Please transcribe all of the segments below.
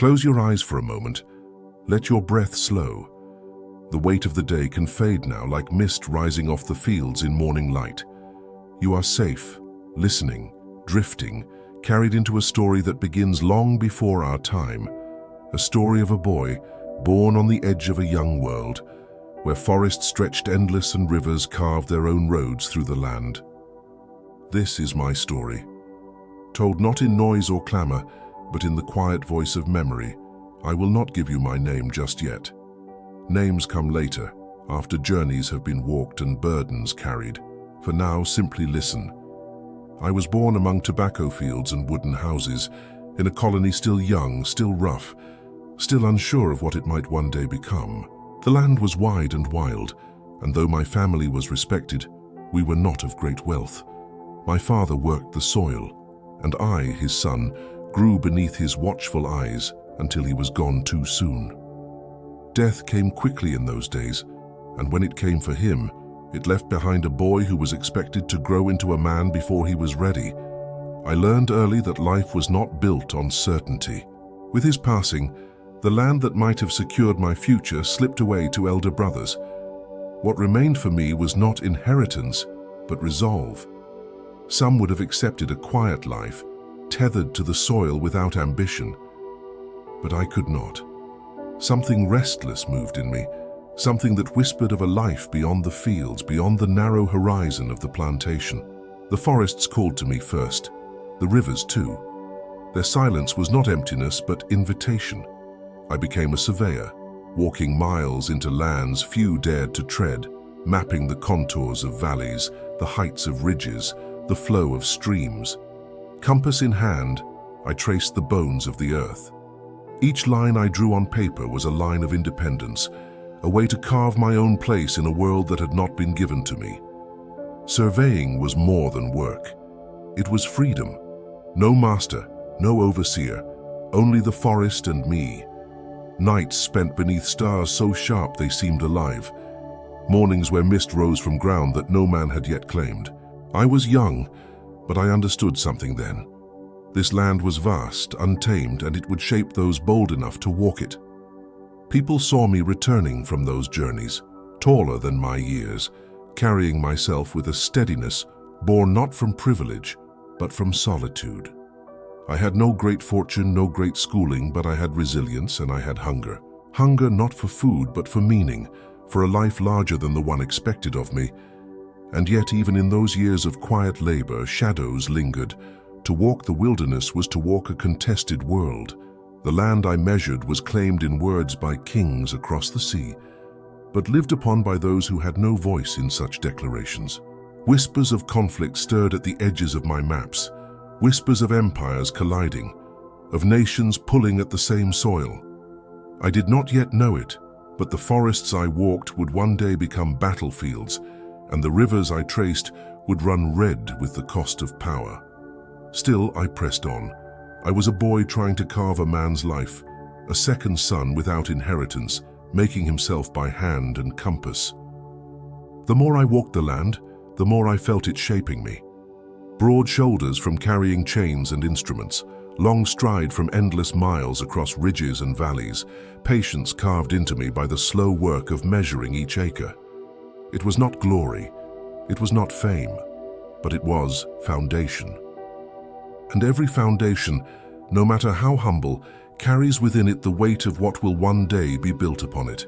Close your eyes for a moment. Let your breath slow. The weight of the day can fade now like mist rising off the fields in morning light. You are safe, listening, drifting, carried into a story that begins long before our time. A story of a boy born on the edge of a young world, where forests stretched endless and rivers carved their own roads through the land. This is my story, told not in noise or clamor, but in the quiet voice of memory. I will not give you my name just yet. Names come later, after journeys have been walked and burdens carried. For now, simply listen. I was born among tobacco fields and wooden houses, in a colony still young, still rough, still unsure of what it might one day become. The land was wide and wild, and though my family was respected, we were not of great wealth. My father worked the soil, and I, his son, grew beneath his watchful eyes until he was gone too soon. Death came quickly in those days, and when it came for him, it left behind a boy who was expected to grow into a man before he was ready. I learned early that life was not built on certainty. With his passing, the land that might have secured my future slipped away to elder brothers. What remained for me was not inheritance, but resolve. Some would have accepted a quiet life, tethered to the soil without ambition. But I could not. Something restless moved in me, something that whispered of a life beyond the fields, beyond the narrow horizon of the plantation. The forests called to me first, the rivers too. Their silence was not emptiness, but invitation. I became a surveyor, walking miles into lands few dared to tread, mapping the contours of valleys, the heights of ridges, the flow of streams. Compass in hand, I traced the bones of the earth. Each line I drew on paper was a line of independence, a way to carve my own place in a world that had not been given to me. Surveying was more than work. It was freedom. No master, no overseer, only the forest and me. Nights spent beneath stars so sharp they seemed alive. Mornings where mist rose from ground that no man had yet claimed. I was young, but I understood something then. This land was vast, untamed, and it would shape those bold enough to walk it. People saw me returning from those journeys, taller than my years, carrying myself with a steadiness born not from privilege, but from solitude. I had no great fortune, no great schooling, but I had resilience and I had hunger. Hunger not for food, but for meaning, for a life larger than the one expected of me. And yet, even in those years of quiet labor, shadows lingered. To walk the wilderness was to walk a contested world. The land I measured was claimed in words by kings across the sea, but lived upon by those who had no voice in such declarations. Whispers of conflict stirred at the edges of my maps, whispers of empires colliding, of nations pulling at the same soil. I did not yet know it, but the forests I walked would one day become battlefields, and the rivers I traced would run red with the cost of power. Still, I pressed on. I was a boy trying to carve a man's life, a second son without inheritance, making himself by hand and compass. The more I walked the land, the more I felt it shaping me. Broad shoulders from carrying chains and instruments, long stride from endless miles across ridges and valleys, patience carved into me by the slow work of measuring each acre. It was not glory, it was not fame, but it was foundation. And every foundation, no matter how humble, carries within it the weight of what will one day be built upon it.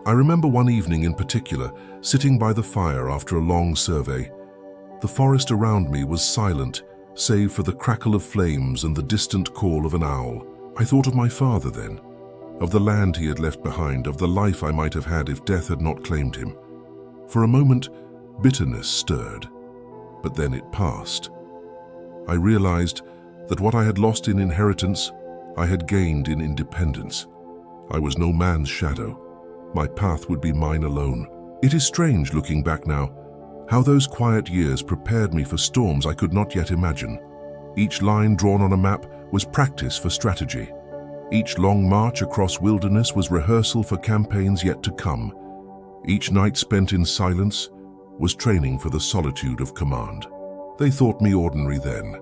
I remember one evening in particular, sitting by the fire after a long survey. The forest around me was silent, save for the crackle of flames and the distant call of an owl. I thought of my father then, of the land he had left behind, of the life I might have had if death had not claimed him. For a moment, bitterness stirred, but then it passed. I realized that what I had lost in inheritance, I had gained in independence. I was no man's shadow. My path would be mine alone. It is strange, looking back now, how those quiet years prepared me for storms I could not yet imagine. Each line drawn on a map was practice for strategy. Each long march across wilderness was rehearsal for campaigns yet to come. Each night spent in silence was training for the solitude of command. They thought me ordinary then,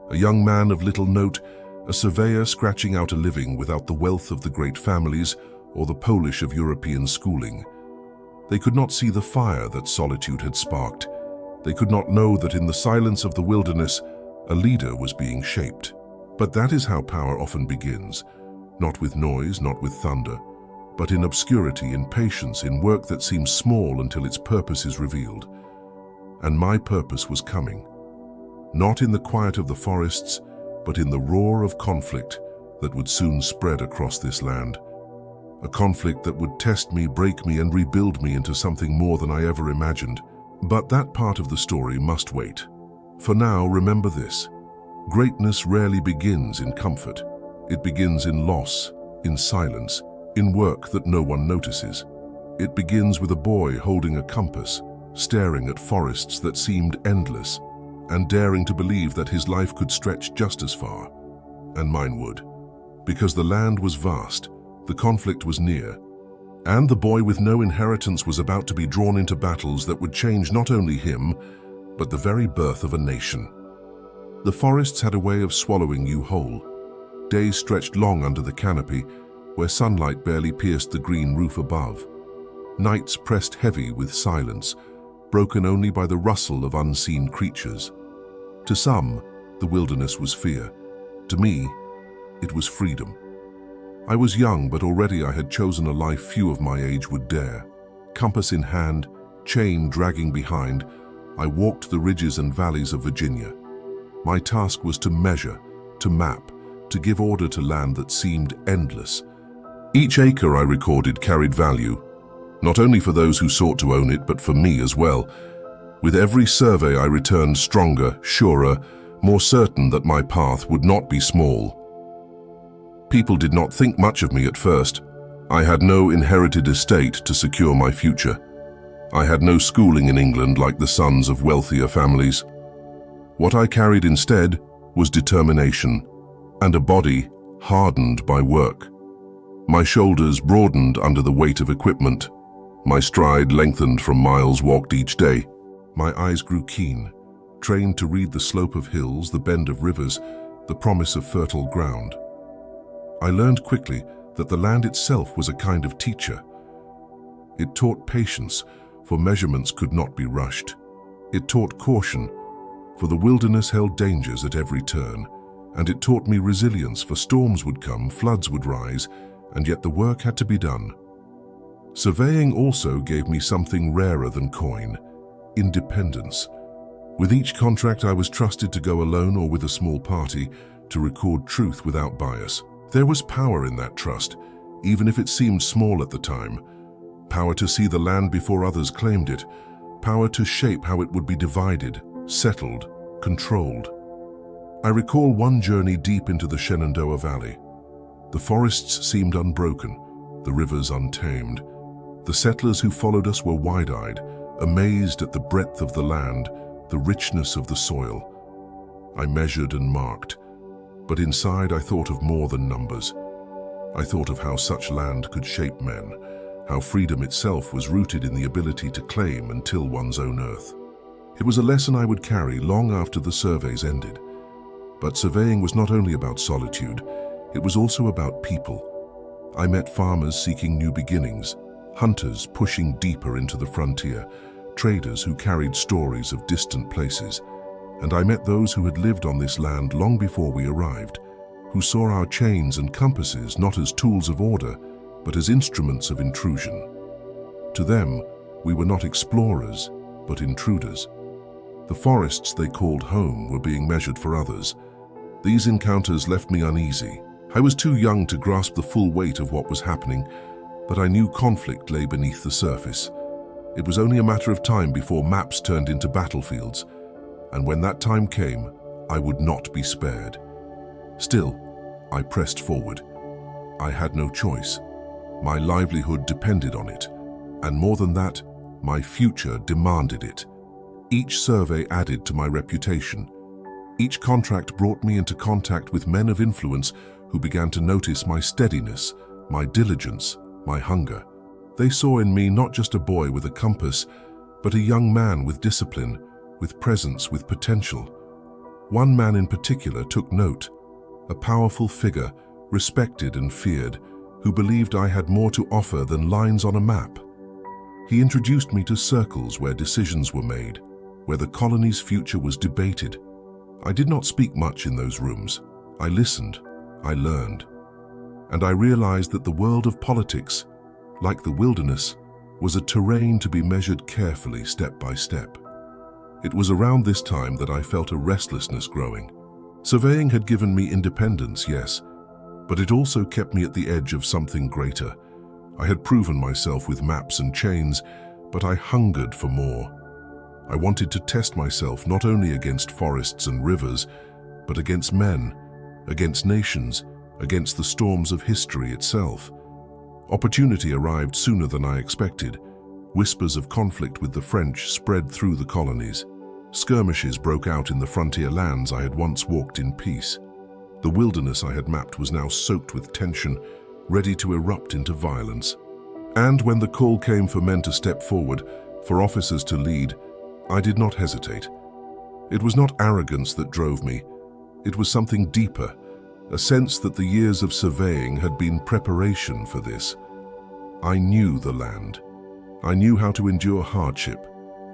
a young man of little note, a surveyor scratching out a living without the wealth of the great families or the polish of European schooling. They could not see the fire that solitude had sparked. They could not know that in the silence of the wilderness, a leader was being shaped. But that is how power often begins, not with noise, not with thunder, but in obscurity, in patience, in work that seems small until its purpose is revealed. And my purpose was coming, not in the quiet of the forests, but in the roar of conflict that would soon spread across this land. A conflict that would test me, break me, and rebuild me into something more than I ever imagined. But that part of the story must wait. For now, remember this. Greatness rarely begins in comfort. It begins in loss, in silence, in work that no one notices. It begins with a boy holding a compass, staring at forests that seemed endless, and daring to believe that his life could stretch just as far. And mine would. Because the land was vast, the conflict was near, and the boy with no inheritance was about to be drawn into battles that would change not only him, but the very birth of a nation. The forests had a way of swallowing you whole. Days stretched long under the canopy, where sunlight barely pierced the green roof above. Nights pressed heavy with silence, broken only by the rustle of unseen creatures. To some, the wilderness was fear. To me, it was freedom. I was young, but already I had chosen a life few of my age would dare. Compass in hand, chain dragging behind, I walked the ridges and valleys of Virginia. My task was to measure, to map, to give order to land that seemed endless. Each acre I recorded carried value, not only for those who sought to own it, but for me as well. With every survey I returned stronger, surer, more certain that my path would not be small. People did not think much of me at first. I had no inherited estate to secure my future. I had no schooling in England like the sons of wealthier families. What I carried instead was determination and a body hardened by work. My shoulders broadened under the weight of equipment. My stride lengthened from miles walked each day. My eyes grew keen, trained to read the slope of hills, the bend of rivers, the promise of fertile ground. I learned quickly that the land itself was a kind of teacher. It taught patience, for measurements could not be rushed. It taught caution, for the wilderness held dangers at every turn. And it taught me resilience, for storms would come, floods would rise, and yet the work had to be done. Surveying also gave me something rarer than coin: independence. With each contract I was trusted to go alone or with a small party to record truth without bias. There was power in that trust, even if it seemed small at the time. Power to see the land before others claimed it. Power to shape how it would be divided, settled, controlled. I recall one journey deep into the Shenandoah Valley. The forests seemed unbroken, the rivers untamed. The settlers who followed us were wide-eyed, amazed at the breadth of the land, the richness of the soil. I measured and marked, but inside I thought of more than numbers. I thought of how such land could shape men, how freedom itself was rooted in the ability to claim and till one's own earth. It was a lesson I would carry long after the surveys ended. But surveying was not only about solitude, it was also about people. I met farmers seeking new beginnings, hunters pushing deeper into the frontier, traders who carried stories of distant places. And I met those who had lived on this land long before we arrived, who saw our chains and compasses not as tools of order, but as instruments of intrusion. To them, we were not explorers, but intruders. The forests they called home were being measured for others. These encounters left me uneasy. I was too young to grasp the full weight of what was happening, but I knew conflict lay beneath the surface. It was only a matter of time before maps turned into battlefields, and when that time came, I would not be spared. Still, I pressed forward. I had no choice. My livelihood depended on it, and more than that, my future demanded it. Each survey added to my reputation. Each contract brought me into contact with men of influence who began to notice my steadiness, my diligence, my hunger. They saw in me not just a boy with a compass, but a young man with discipline, with presence, with potential. One man in particular took note, a powerful figure, respected and feared, who believed I had more to offer than lines on a map. He introduced me to circles where decisions were made, where the colony's future was debated. I did not speak much in those rooms. I listened, I learned, and I realized that the world of politics, like the wilderness, was a terrain to be measured carefully step by step. It was around this time that I felt a restlessness growing. Surveying had given me independence, yes, but it also kept me at the edge of something greater. I had proven myself with maps and chains, but I hungered for more. I wanted to test myself not only against forests and rivers, but against men, against nations, against the storms of history itself. Opportunity arrived sooner than I expected. Whispers of conflict with the French spread through the colonies. Skirmishes broke out in the frontier lands I had once walked in peace. The wilderness I had mapped was now soaked with tension, ready to erupt into violence. And when the call came for men to step forward, for officers to lead, I did not hesitate. It was not arrogance that drove me. It was something deeper, a sense that the years of surveying had been preparation for this. I knew the land. I knew how to endure hardship,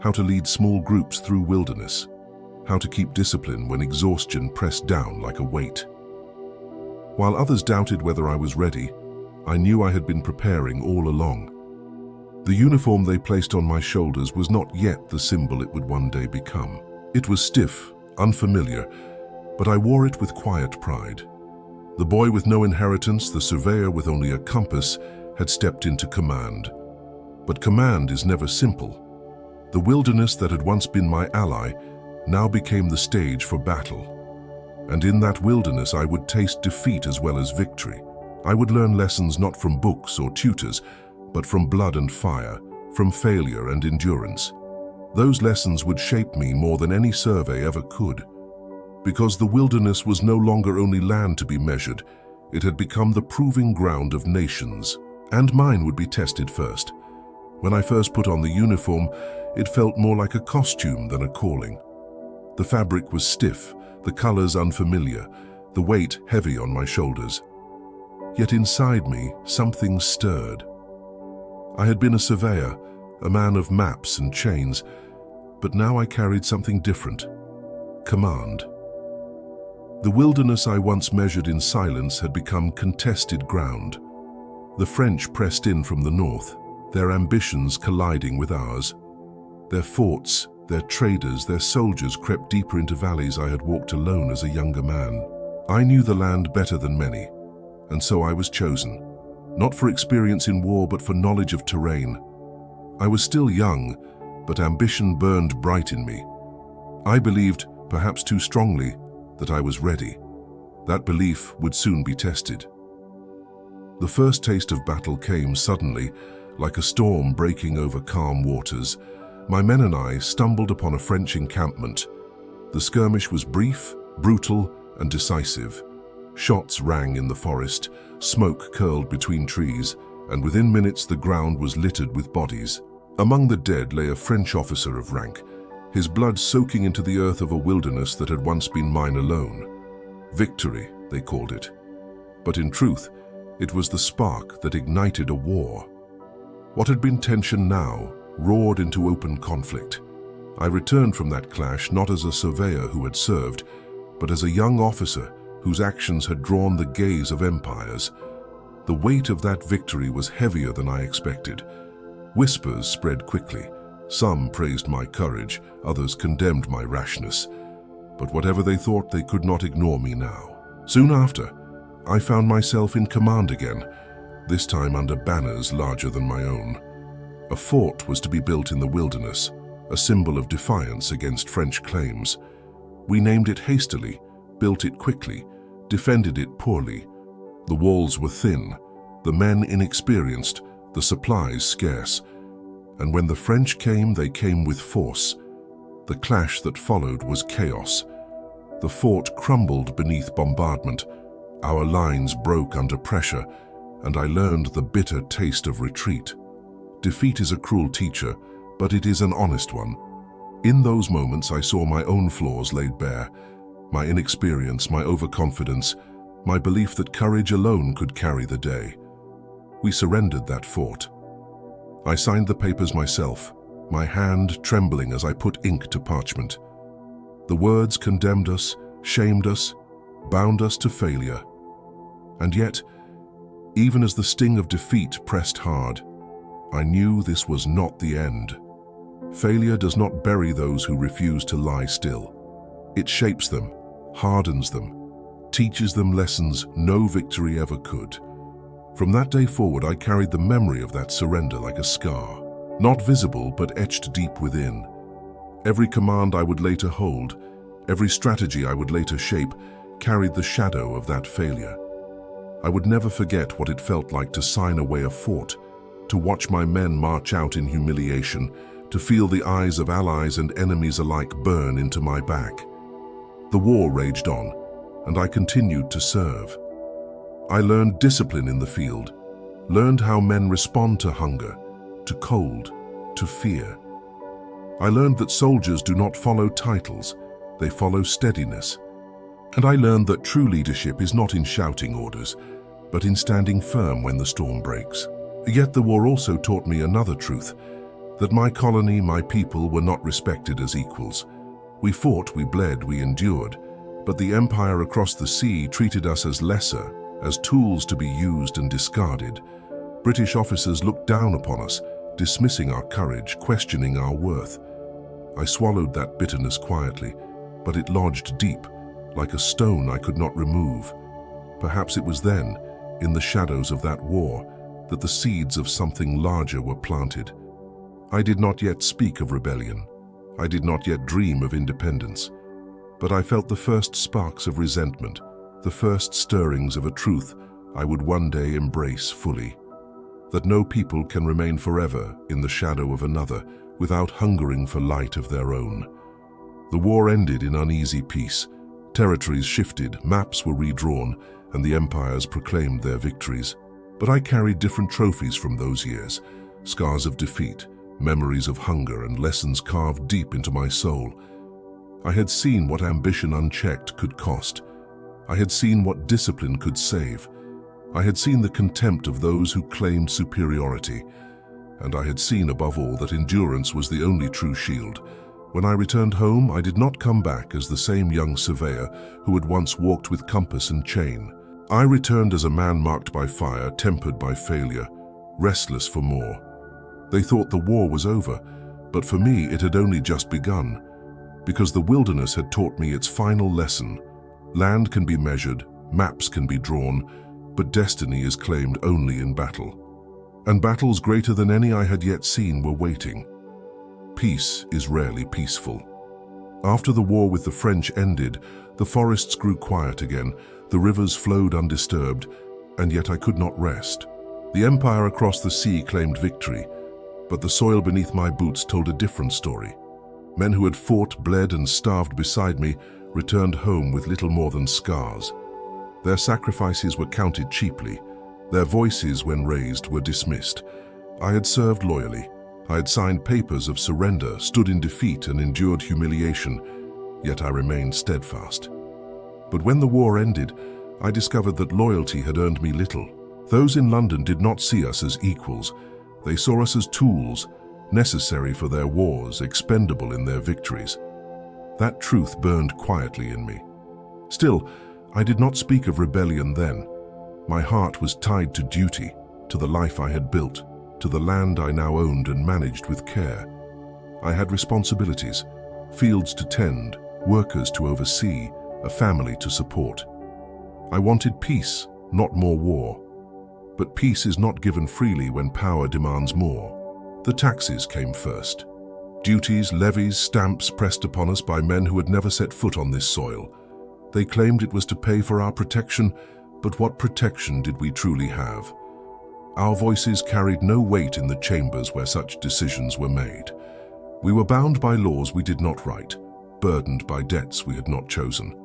how to lead small groups through wilderness, how to keep discipline when exhaustion pressed down like a weight. While others doubted whether I was ready, I knew I had been preparing all along. The uniform they placed on my shoulders was not yet the symbol it would one day become. It was stiff, unfamiliar, but I wore it with quiet pride. The boy with no inheritance, the surveyor with only a compass, had stepped into command. But command is never simple. The wilderness that had once been my ally now became the stage for battle. And in that wilderness I would taste defeat as well as victory. I would learn lessons not from books or tutors, but from blood and fire, from failure and endurance. Those lessons would shape me more than any survey ever could. Because the wilderness was no longer only land to be measured, it had become the proving ground of nations. And mine would be tested first. When I first put on the uniform, it felt more like a costume than a calling. The fabric was stiff, the colors unfamiliar, the weight heavy on my shoulders. Yet inside me, something stirred. I had been a surveyor, a man of maps and chains, but now I carried something different: command. The wilderness I once measured in silence had become contested ground. The French pressed in from the north, their ambitions colliding with ours. Their forts, their traders, their soldiers crept deeper into valleys I had walked alone as a younger man. I knew the land better than many, and so I was chosen, not for experience in war but for knowledge of terrain. I was still young, but ambition burned bright in me. I believed, perhaps too strongly, that I was ready. That belief would soon be tested. The first taste of battle came suddenly, like a storm breaking over calm waters. My men and I stumbled upon a French encampment. The skirmish was brief, brutal, and decisive. Shots rang in the forest, smoke curled between trees, and within minutes the ground was littered with bodies. Among the dead lay a French officer of rank, his blood soaking into the earth of a wilderness that had once been mine alone. Victory, they called it. But in truth, it was the spark that ignited a war. What had been tension now roared into open conflict. I returned from that clash not as a surveyor who had served, but as a young officer whose actions had drawn the gaze of empires. The weight of that victory was heavier than I expected. Whispers spread quickly. Some praised my courage, others condemned my rashness. But whatever they thought, they could not ignore me now. Soon after, I found myself in command again, this time under banners larger than my own. A fort was to be built in the wilderness, a symbol of defiance against French claims. We named it hastily, built it quickly, defended it poorly. The walls were thin, the men inexperienced, the supplies scarce. And when the French came, they came with force. The clash that followed was chaos. The fort crumbled beneath bombardment. Our lines broke under pressure, and I learned the bitter taste of retreat. Defeat is a cruel teacher, but it is an honest one. In those moments I saw my own flaws laid bare, my inexperience, my overconfidence, my belief that courage alone could carry the day. We surrendered that fort. I signed the papers myself, my hand trembling as I put ink to parchment. The words condemned us, shamed us, bound us to failure. And yet, even as the sting of defeat pressed hard, I knew this was not the end. Failure does not bury those who refuse to lie still. It shapes them, hardens them, teaches them lessons no victory ever could. From that day forward, I carried the memory of that surrender like a scar, not visible but etched deep within. Every command I would later hold, every strategy I would later shape, carried the shadow of that failure. I would never forget what it felt like to sign away a fort, to watch my men march out in humiliation, to feel the eyes of allies and enemies alike burn into my back. The war raged on, and I continued to serve. I learned discipline in the field, learned how men respond to hunger, to cold, to fear. I learned that soldiers do not follow titles, they follow steadiness. And I learned that true leadership is not in shouting orders, but in standing firm when the storm breaks. Yet the war also taught me another truth, that my colony, my people, were not respected as equals. We fought, we bled, we endured, but the empire across the sea treated us as lesser, as tools to be used and discarded. British officers looked down upon us, dismissing our courage, questioning our worth. I swallowed that bitterness quietly, but it lodged deep, like a stone I could not remove. Perhaps it was then, in the shadows of that war, that the seeds of something larger were planted. I did not yet speak of rebellion. I did not yet dream of independence. But I felt the first sparks of resentment, the first stirrings of a truth I would one day embrace fully. That no people can remain forever in the shadow of another without hungering for light of their own. The war ended in uneasy peace. Territories shifted, maps were redrawn, and the empires proclaimed their victories. But I carried different trophies from those years, scars of defeat, memories of hunger, and lessons carved deep into my soul. I had seen what ambition unchecked could cost. I had seen what discipline could save. I had seen the contempt of those who claimed superiority. And I had seen, above all, that endurance was the only true shield. When I returned home, I did not come back as the same young surveyor who had once walked with compass and chain. I returned as a man marked by fire, tempered by failure, restless for more. They thought the war was over, but for me it had only just begun, because the wilderness had taught me its final lesson. Land can be measured, maps can be drawn, but destiny is claimed only in battle. And battles greater than any I had yet seen were waiting. Peace is rarely peaceful. After the war with the French ended, the forests grew quiet again, the rivers flowed undisturbed, and yet I could not rest. The empire across the sea claimed victory, but the soil beneath my boots told a different story. Men who had fought, bled, and starved beside me returned home with little more than scars. Their sacrifices were counted cheaply. Their voices, when raised, were dismissed. I had served loyally. I had signed papers of surrender, stood in defeat, and endured humiliation, yet I remained steadfast. But when the war ended, I discovered that loyalty had earned me little. Those in London did not see us as equals. They saw us as tools, necessary for their wars, expendable in their victories. That truth burned quietly in me. Still, I did not speak of rebellion then. My heart was tied to duty, to the life I had built, to the land I now owned and managed with care. I had responsibilities, fields to tend, workers to oversee, a family to support. I wanted peace, not more war. But peace is not given freely when power demands more. The taxes came first. Duties, levies, stamps pressed upon us by men who had never set foot on this soil. They claimed it was to pay for our protection, but what protection did we truly have? Our voices carried no weight in the chambers where such decisions were made. We were bound by laws we did not write, burdened by debts we had not chosen.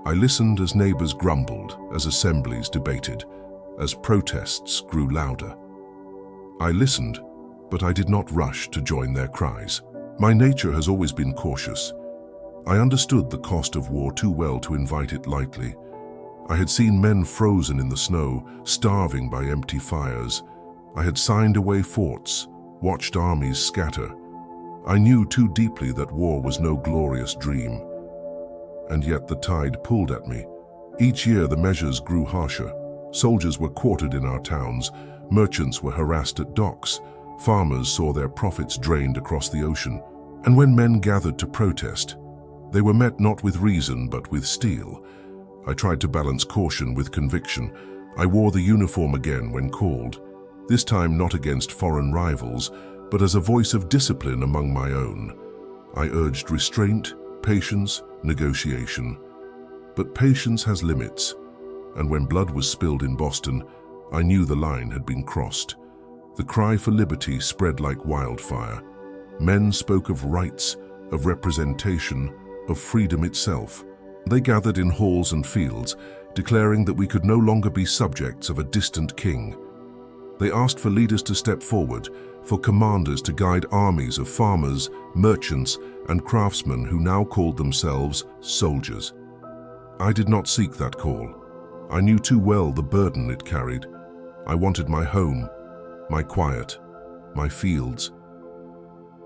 I listened as neighbors grumbled, as assemblies debated, as protests grew louder. I listened, but I did not rush to join their cries. My nature has always been cautious. I understood the cost of war too well to invite it lightly. I had seen men frozen in the snow, starving by empty fires. I had signed away forts, watched armies scatter. I knew too deeply that war was no glorious dream. And yet the tide pulled at me. Each year the measures grew harsher. Soldiers were quartered in our towns, merchants were harassed at docks, farmers saw their profits drained across the ocean. And when men gathered to protest, they were met not with reason but with steel. I tried to balance caution with conviction. I wore the uniform again when called, this time not against foreign rivals, but as a voice of discipline among my own. I urged restraint, patience, negotiation. But patience has limits, and when blood was spilled in Boston, I knew the line had been crossed. The cry for liberty spread like wildfire. Men spoke of rights, of representation, of freedom itself. They gathered in halls and fields, declaring that we could no longer be subjects of a distant king. They asked for leaders to step forward, for commanders to guide armies of farmers, merchants, and craftsmen who now called themselves soldiers. I did not seek that call. I knew too well the burden it carried. I wanted my home, my quiet, my fields.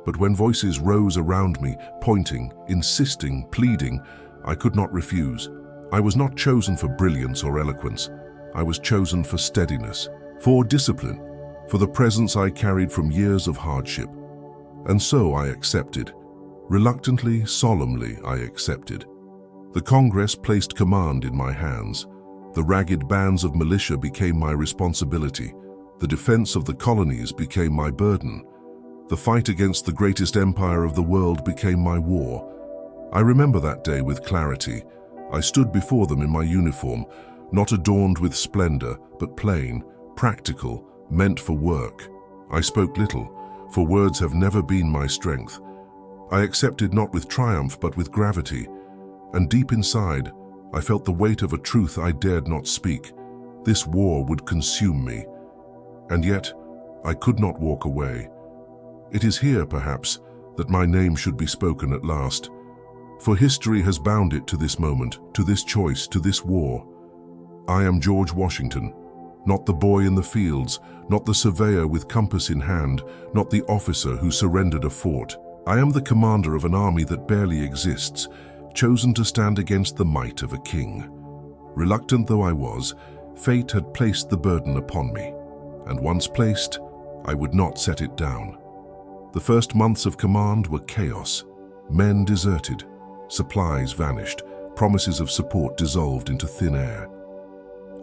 But when voices rose around me, pointing, insisting, pleading, I could not refuse. I was not chosen for brilliance or eloquence. I was chosen for steadiness, for discipline, for the presence I carried from years of hardship. And so I accepted. Reluctantly, solemnly, I accepted. The Congress placed command in my hands. The ragged bands of militia became my responsibility. The defense of the colonies became my burden. The fight against the greatest empire of the world became my war. I remember that day with clarity. I stood before them in my uniform, not adorned with splendor, but plain, practical, meant for work. I spoke little, for words have never been my strength. I accepted not with triumph, but with gravity. And deep inside, I felt the weight of a truth I dared not speak. This war would consume me. And yet, I could not walk away. It is here, perhaps, that my name should be spoken at last. For history has bound it to this moment, to this choice, to this war. I am George Washington, not the boy in the fields, not the surveyor with compass in hand, not the officer who surrendered a fort. I am the commander of an army that barely exists, chosen to stand against the might of a king. Reluctant though I was, fate had placed the burden upon me, and once placed, I would not set it down. The first months of command were chaos. Men deserted, supplies vanished, promises of support dissolved into thin air.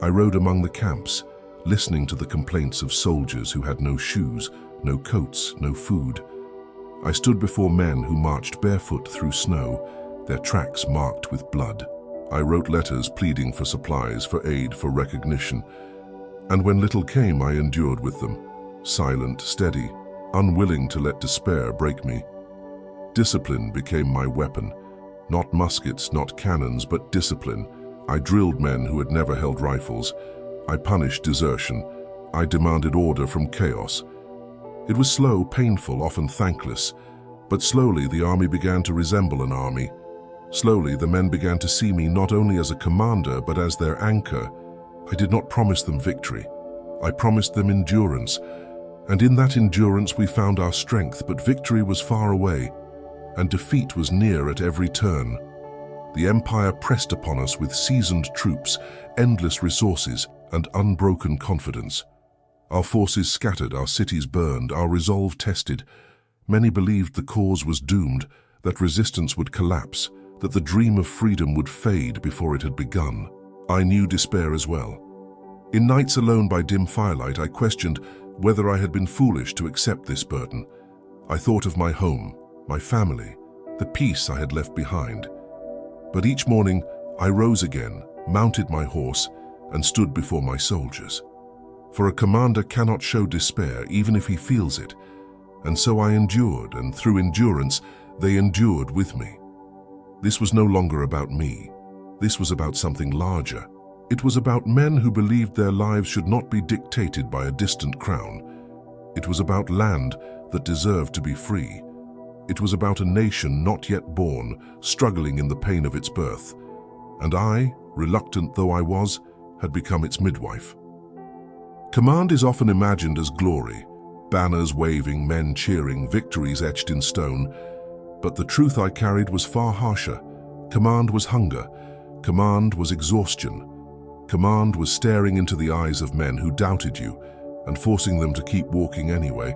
I rode among the camps, listening to the complaints of soldiers who had no shoes, no coats, no food. I stood before men who marched barefoot through snow, their tracks marked with blood. I wrote letters pleading for supplies, for aid, for recognition. And when little came, I endured with them, silent, steady, unwilling to let despair break me. Discipline became my weapon. Not muskets, not cannons, but discipline. I drilled men who had never held rifles. I punished desertion. I demanded order from chaos. It was slow, painful, often thankless. But slowly the army began to resemble an army. Slowly the men began to see me not only as a commander, but as their anchor. I did not promise them victory. I promised them endurance. And in that endurance we found our strength, but victory was far away, and defeat was near at every turn. The empire pressed upon us with seasoned troops, endless resources, and unbroken confidence. Our forces scattered, our cities burned, our resolve tested. Many believed the cause was doomed, that resistance would collapse, that the dream of freedom would fade before it had begun. I knew despair as well. In nights alone by dim firelight, I questioned whether I had been foolish to accept this burden. I thought of my home, my family, the peace I had left behind. But each morning, I rose again, mounted my horse, and stood before my soldiers. For a commander cannot show despair even if he feels it. And so I endured, and through endurance, they endured with me. This was no longer about me. This was about something larger. It was about men who believed their lives should not be dictated by a distant crown. It was about land that deserved to be free. It was about a nation not yet born, struggling in the pain of its birth. and I, reluctant though I was, had become its midwife. Command is often imagined as glory, banners waving, men cheering, victories etched in stone. But the truth I carried was far harsher. Command was hunger. Command was exhaustion. Command was staring into the eyes of men who doubted you and forcing them to keep walking anyway.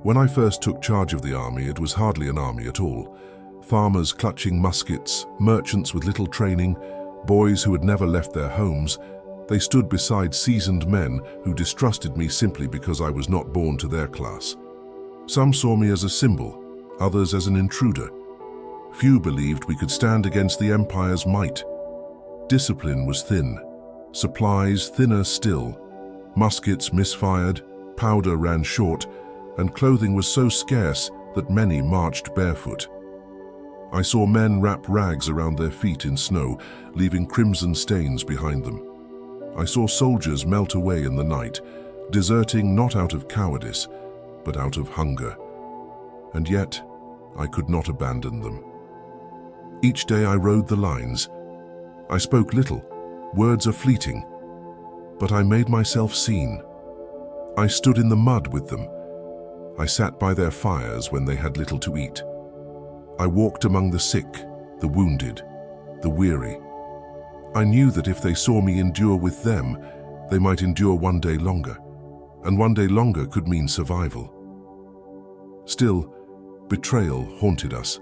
When I first took charge of the army, it was hardly an army at all. Farmers clutching muskets, merchants with little training, boys who had never left their homes. They stood beside seasoned men who distrusted me simply because I was not born to their class. Some saw me as a symbol, others as an intruder. Few believed we could stand against the empire's might. Discipline was thin, supplies thinner still. Muskets misfired, powder ran short, and clothing was so scarce that many marched barefoot. I saw men wrap rags around their feet in snow, leaving crimson stains behind them. I saw soldiers melt away in the night, deserting not out of cowardice, but out of hunger. And yet, I could not abandon them. Each day I rode the lines. I spoke little, words are fleeting, but I made myself seen. I stood in the mud with them. I sat by their fires when they had little to eat. I walked among the sick, the wounded, the weary. I knew that if they saw me endure with them, they might endure one day longer, and one day longer could mean survival. Still, betrayal haunted us.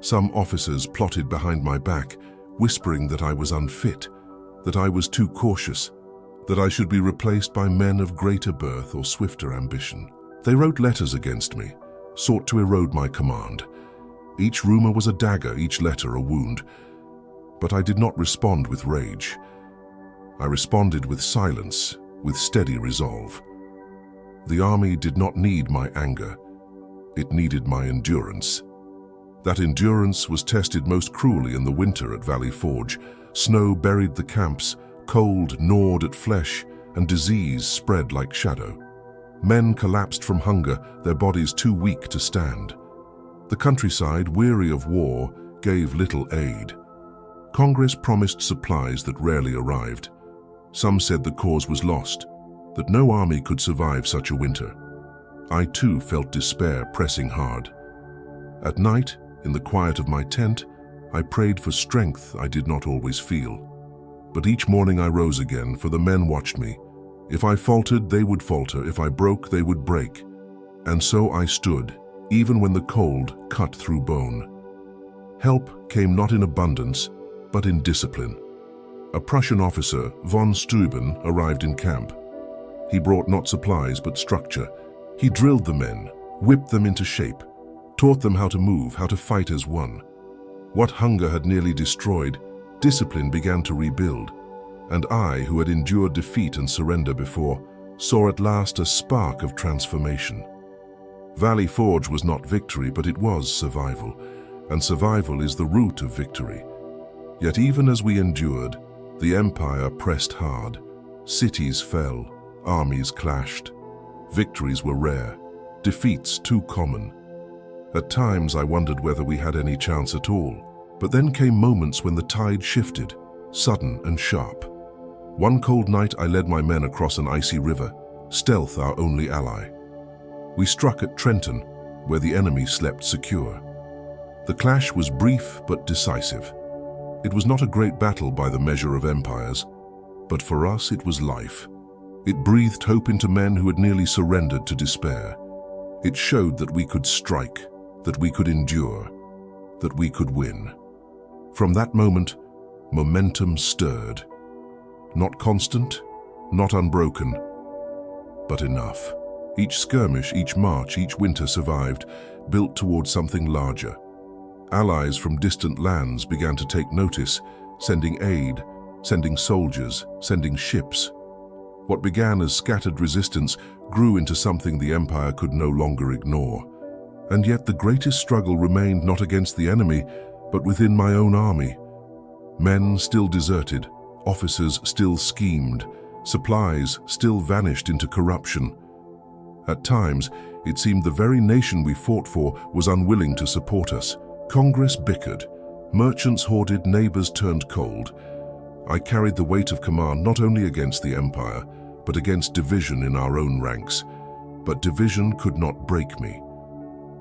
Some officers plotted behind my back, whispering that I was unfit, that I was too cautious, that I should be replaced by men of greater birth or swifter ambition. They wrote letters against me, sought to erode my command. Each rumor was a dagger, each letter a wound. But I did not respond with rage. I responded with silence, with steady resolve. The army did not need my anger. It needed my endurance. That endurance was tested most cruelly in the winter at Valley Forge. Snow buried the camps, cold gnawed at flesh, and disease spread like shadow. Men collapsed from hunger, their bodies too weak to stand. The countryside, weary of war, gave little aid. Congress promised supplies that rarely arrived. Some said the cause was lost, that no army could survive such a winter. I too felt despair pressing hard. At night, in the quiet of my tent, I prayed for strength I did not always feel. But each morning I rose again, for the men watched me. If I faltered, they would falter. If I broke, they would break. And so I stood, even when the cold cut through bone. Help came not in abundance, but in discipline. A Prussian officer, von Steuben, arrived in camp. He brought not supplies, but structure. He drilled the men, whipped them into shape, taught them how to move, how to fight as one. What hunger had nearly destroyed, discipline began to rebuild. And I, who had endured defeat and surrender before, saw at last a spark of transformation. Valley Forge was not victory, but it was survival, and survival is the root of victory. Yet even as we endured, the empire pressed hard. Cities fell, armies clashed. Victories were rare, defeats too common. At times I wondered whether we had any chance at all, but then came moments when the tide shifted, sudden and sharp. One cold night I led my men across an icy river, stealth our only ally. We struck at Trenton, where the enemy slept secure. The clash was brief but decisive. It was not a great battle by the measure of empires, but for us it was life. It breathed hope into men who had nearly surrendered to despair. It showed that we could strike, that we could endure, that we could win. From that moment, momentum stirred. Not constant, not unbroken, but enough. Each skirmish, each march, each winter survived, built towards something larger. Allies from distant lands began to take notice, sending aid, sending soldiers, sending ships. What began as scattered resistance grew into something the empire could no longer ignore. And yet the greatest struggle remained not against the enemy, but within my own army. Men still deserted, officers still schemed, supplies still vanished into corruption. At times, it seemed the very nation we fought for was unwilling to support us. Congress bickered, Merchants hoarded, neighbors turned cold. I carried the weight of command not only against the empire, but against division in our own ranks. But division could not break me.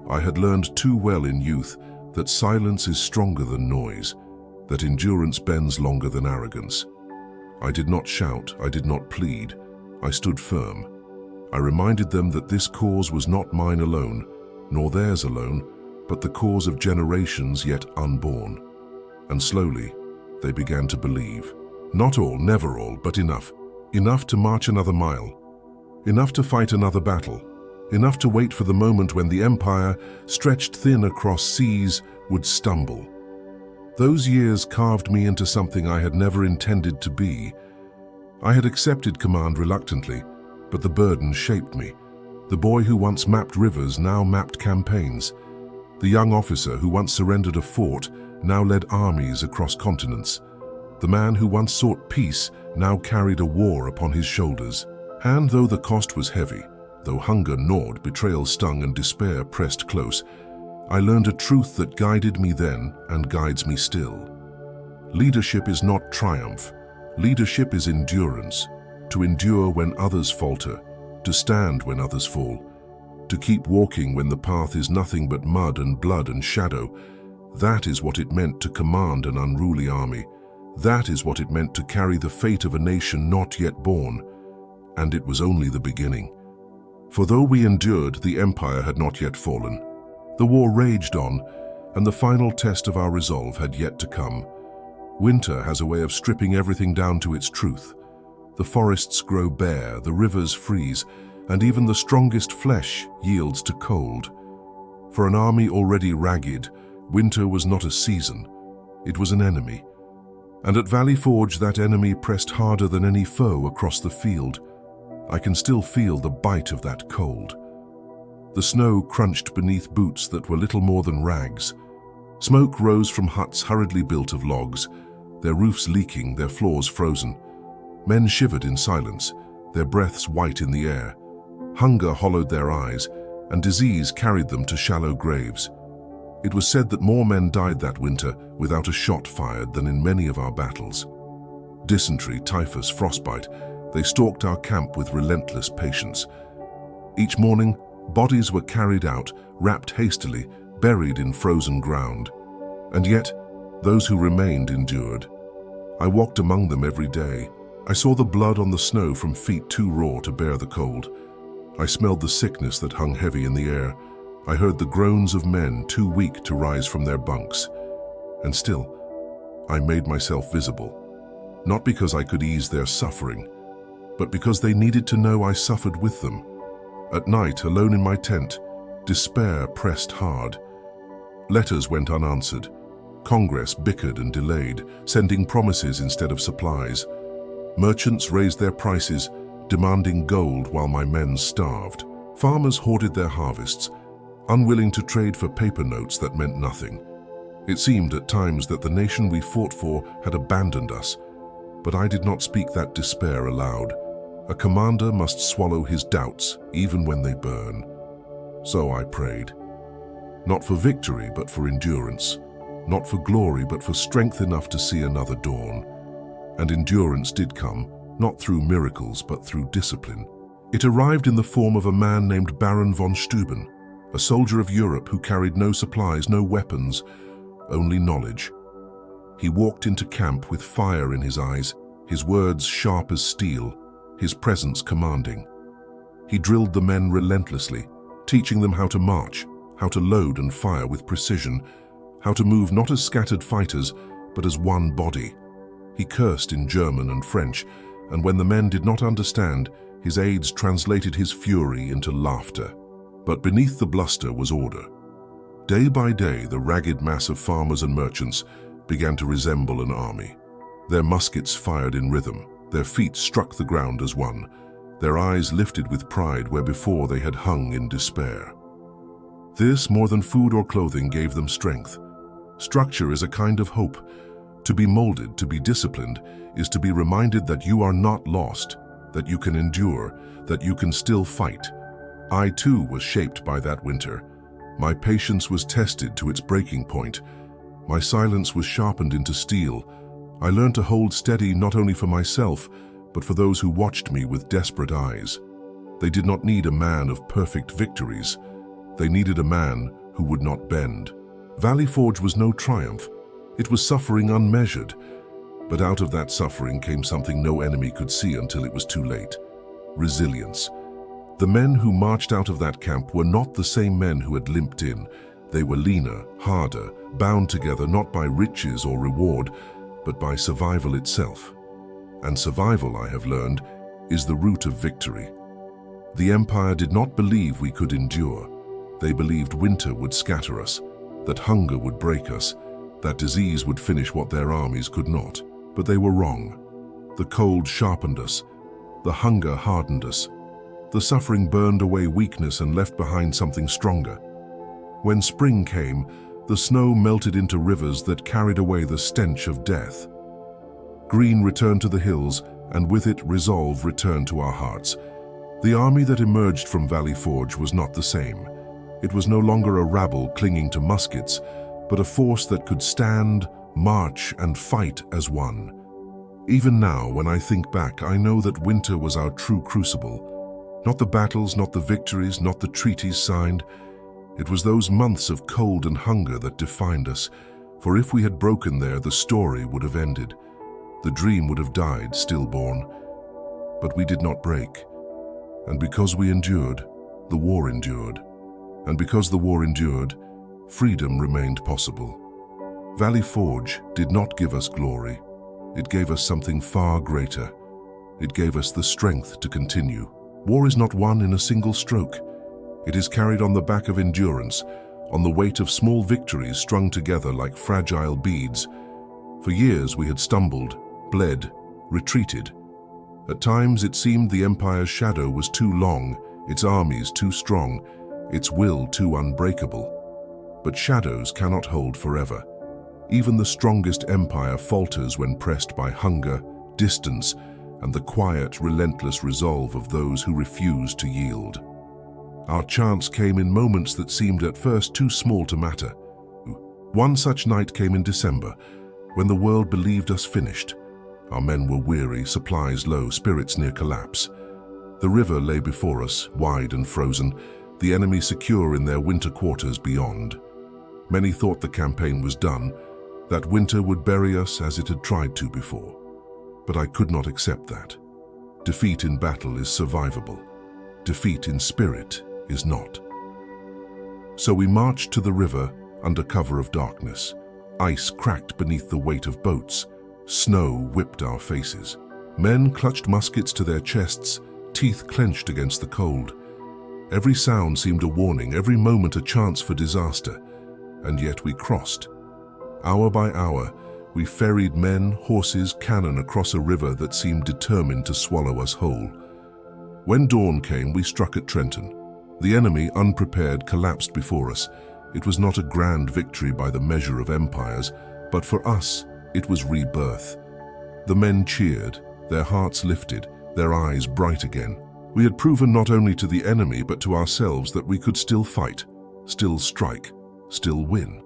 I had learned too well in youth that silence is stronger than noise, that endurance bends longer than arrogance. I did not shout, I did not plead, I stood firm. I reminded them that this cause was not mine alone, nor theirs alone, but the cause of generations yet unborn. And slowly, they began to believe. Not all, never all, but enough. Enough to march another mile. Enough to fight another battle. Enough to wait for the moment when the empire, stretched thin across seas, would stumble. Those years carved me into something I had never intended to be. I had accepted command reluctantly, but the burden shaped me. The boy who once mapped rivers now mapped campaigns. The young officer who once surrendered a fort now led armies across continents. The man who once sought peace now carried a war upon his shoulders. And though the cost was heavy, though hunger gnawed, betrayal stung, and despair pressed close, I learned a truth that guided me then and guides me still. Leadership is not triumph. Leadership is endurance. To endure when others falter, to stand when others fall, to keep walking when the path is nothing but mud and blood and shadow. That is what it meant to command an unruly army. That is what it meant to carry the fate of a nation not yet born. And it was only the beginning. For though we endured, the empire had not yet fallen. The war raged on, and the final test of our resolve had yet to come. Winter has a way of stripping everything down to its truth. The forests grow bare, the rivers freeze, and even the strongest flesh yields to cold. For an army already ragged, winter was not a season, it was an enemy. And at Valley Forge that enemy pressed harder than any foe across the field. I can still feel the bite of that cold. The snow crunched beneath boots that were little more than rags. Smoke rose from huts hurriedly built of logs, their roofs leaking, their floors frozen. Men shivered in silence, their breaths white in the air. Hunger hollowed their eyes, and disease carried them to shallow graves. It was said that more men died that winter without a shot fired than in many of our battles. Dysentery, typhus, frostbite, they stalked our camp with relentless patience. Each morning, bodies were carried out, wrapped hastily, buried in frozen ground. And yet, those who remained endured. I walked among them every day. I saw the blood on the snow from feet too raw to bear the cold. I smelled the sickness that hung heavy in the air. I heard the groans of men too weak to rise from their bunks. And still, I made myself visible. Not because I could ease their suffering, but because they needed to know I suffered with them. At night, alone in my tent, despair pressed hard. Letters went unanswered. Congress bickered and delayed, sending promises instead of supplies. Merchants raised their prices, demanding gold while my men starved. Farmers hoarded their harvests, unwilling to trade for paper notes that meant nothing. It seemed at times that the nation we fought for had abandoned us, but I did not speak that despair aloud. A commander must swallow his doubts, even when they burn. So I prayed. Not for victory, but for endurance. Not for glory, but for strength enough to see another dawn. And endurance did come, not through miracles, but through discipline. It arrived in the form of a man named Baron von Steuben, a soldier of Europe who carried no supplies, no weapons, only knowledge. He walked into camp with fire in his eyes, his words sharp as steel, his presence commanding. He drilled the men relentlessly, teaching them how to march, how to load and fire with precision, how to move not as scattered fighters, but as one body. He cursed in German and French, and when the men did not understand, his aides translated his fury into laughter. But beneath the bluster was order. Day by day, the ragged mass of farmers and merchants began to resemble an army. Their muskets fired in rhythm, their feet struck the ground as one, their eyes lifted with pride where before they had hung in despair. This, more than food or clothing, gave them strength. Structure is a kind of hope. To be molded, to be disciplined, is to be reminded that you are not lost, that you can endure, that you can still fight. I too was shaped by that winter. My patience was tested to its breaking point. My silence was sharpened into steel. I learned to hold steady not only for myself, but for those who watched me with desperate eyes. They did not need a man of perfect victories. They needed a man who would not bend. Valley Forge was no triumph. It was suffering unmeasured. But out of that suffering came something no enemy could see until it was too late. Resilience. The men who marched out of that camp were not the same men who had limped in. They were leaner, harder, bound together not by riches or reward, but by survival itself. And survival, I have learned, is the root of victory. The Empire did not believe we could endure. They believed winter would scatter us, that hunger would break us, that disease would finish what their armies could not. But they were wrong. The cold sharpened us. The hunger hardened us. The suffering burned away weakness and left behind something stronger. When spring came, the snow melted into rivers that carried away the stench of death. Green returned to the hills, and with it resolve returned to our hearts. The army that emerged from Valley Forge was not the same. It was no longer a rabble clinging to muskets, but a force that could stand, march, and fight as one. Even now, when I think back, I know that winter was our true crucible. Not the battles, not the victories, not the treaties signed. It was those months of cold and hunger that defined us, for if we had broken there, the story would have ended. The dream would have died, stillborn. But we did not break. And because we endured, the war endured. And because the war endured, freedom remained possible. Valley Forge did not give us glory. It gave us something far greater. It gave us the strength to continue. War is not won in a single stroke. It is carried on the back of endurance, on the weight of small victories strung together like fragile beads. For years we had stumbled, bled, retreated. At times it seemed the Empire's shadow was too long, its armies too strong, its will too unbreakable. But shadows cannot hold forever. Even the strongest empire falters when pressed by hunger, distance, and the quiet, relentless resolve of those who refuse to yield. Our chance came in moments that seemed at first too small to matter. One such night came in December, when the world believed us finished. Our men were weary, supplies low, spirits near collapse. The river lay before us, wide and frozen, the enemy secure in their winter quarters beyond. Many thought the campaign was done, that winter would bury us as it had tried to before. But I could not accept that. Defeat in battle is survivable. Defeat in spirit is not. So we marched to the river under cover of darkness. Ice cracked beneath the weight of boats. Snow whipped our faces. Men clutched muskets to their chests, teeth clenched against the cold. Every sound seemed a warning, every moment a chance for disaster. And yet we crossed. Hour by hour, we ferried men, horses, cannon across a river that seemed determined to swallow us whole. When dawn came, we struck at Trenton. The enemy, unprepared, collapsed before us. It was not a grand victory by the measure of empires, but for us, it was rebirth. The men cheered, their hearts lifted, their eyes bright again. We had proven not only to the enemy, but to ourselves that we could still fight, still strike, still win.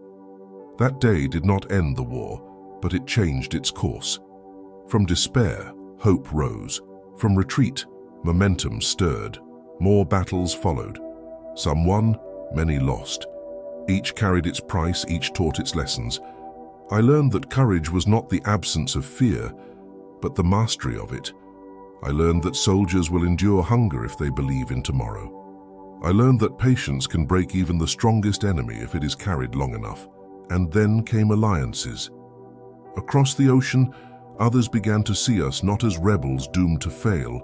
That day did not end the war, but it changed its course. From despair, hope rose. From retreat, momentum stirred. More battles followed. Some won, many lost. Each carried its price, each taught its lessons. I learned that courage was not the absence of fear, but the mastery of it. I learned that soldiers will endure hunger if they believe in tomorrow. I learned that patience can break even the strongest enemy if it is carried long enough. And then came alliances. Across the ocean, others began to see us not as rebels doomed to fail,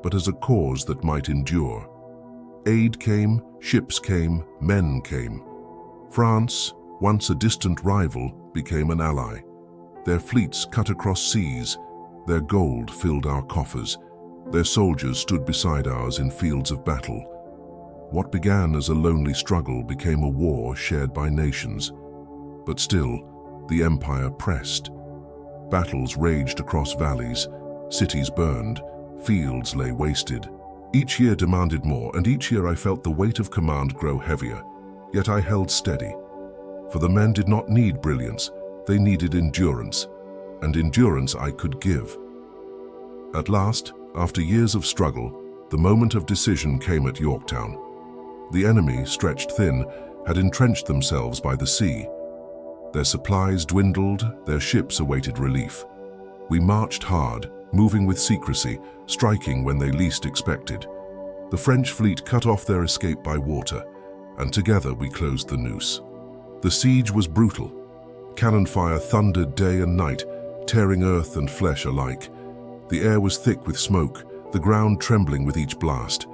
but as a cause that might endure. Aid came, ships came, men came. France, once a distant rival, became an ally. Their fleets cut across seas, their gold filled our coffers, their soldiers stood beside ours in fields of battle. What began as a lonely struggle became a war shared by nations. But still, the empire pressed. Battles raged across valleys, cities burned, fields lay wasted. Each year demanded more, and each year I felt the weight of command grow heavier. Yet I held steady. For the men did not need brilliance, They needed endurance, and endurance I could give. At last, after years of struggle, the moment of decision came at Yorktown. The enemy, stretched thin, had entrenched themselves by the sea. Their supplies dwindled, their ships awaited relief. We marched hard, moving with secrecy, striking when they least expected. The French fleet cut off their escape by water, and together we closed the noose. The siege was brutal. Cannon fire thundered day and night, tearing earth and flesh alike. The air was thick with smoke, the ground trembling with each blast.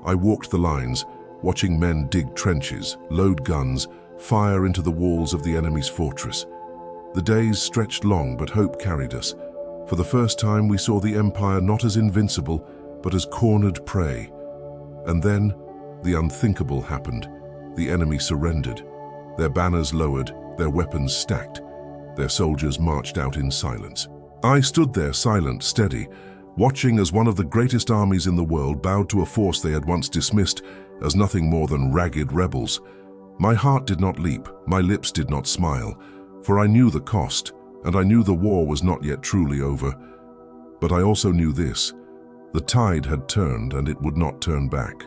I walked the lines, watching men dig trenches, load guns, fire into the walls of the enemy's fortress. The days stretched long, but hope carried us. For the first time we saw the empire not as invincible, but as cornered prey. And then, the unthinkable happened. The enemy surrendered. Their banners lowered, their weapons stacked. Their soldiers marched out in silence. I stood there silent, steady, watching as one of the greatest armies in the world bowed to a force they had once dismissed as nothing more than ragged rebels. My heart did not leap, my lips did not smile, for I knew the cost, and I knew the war was not yet truly over. But I also knew this: the tide had turned, and it would not turn back.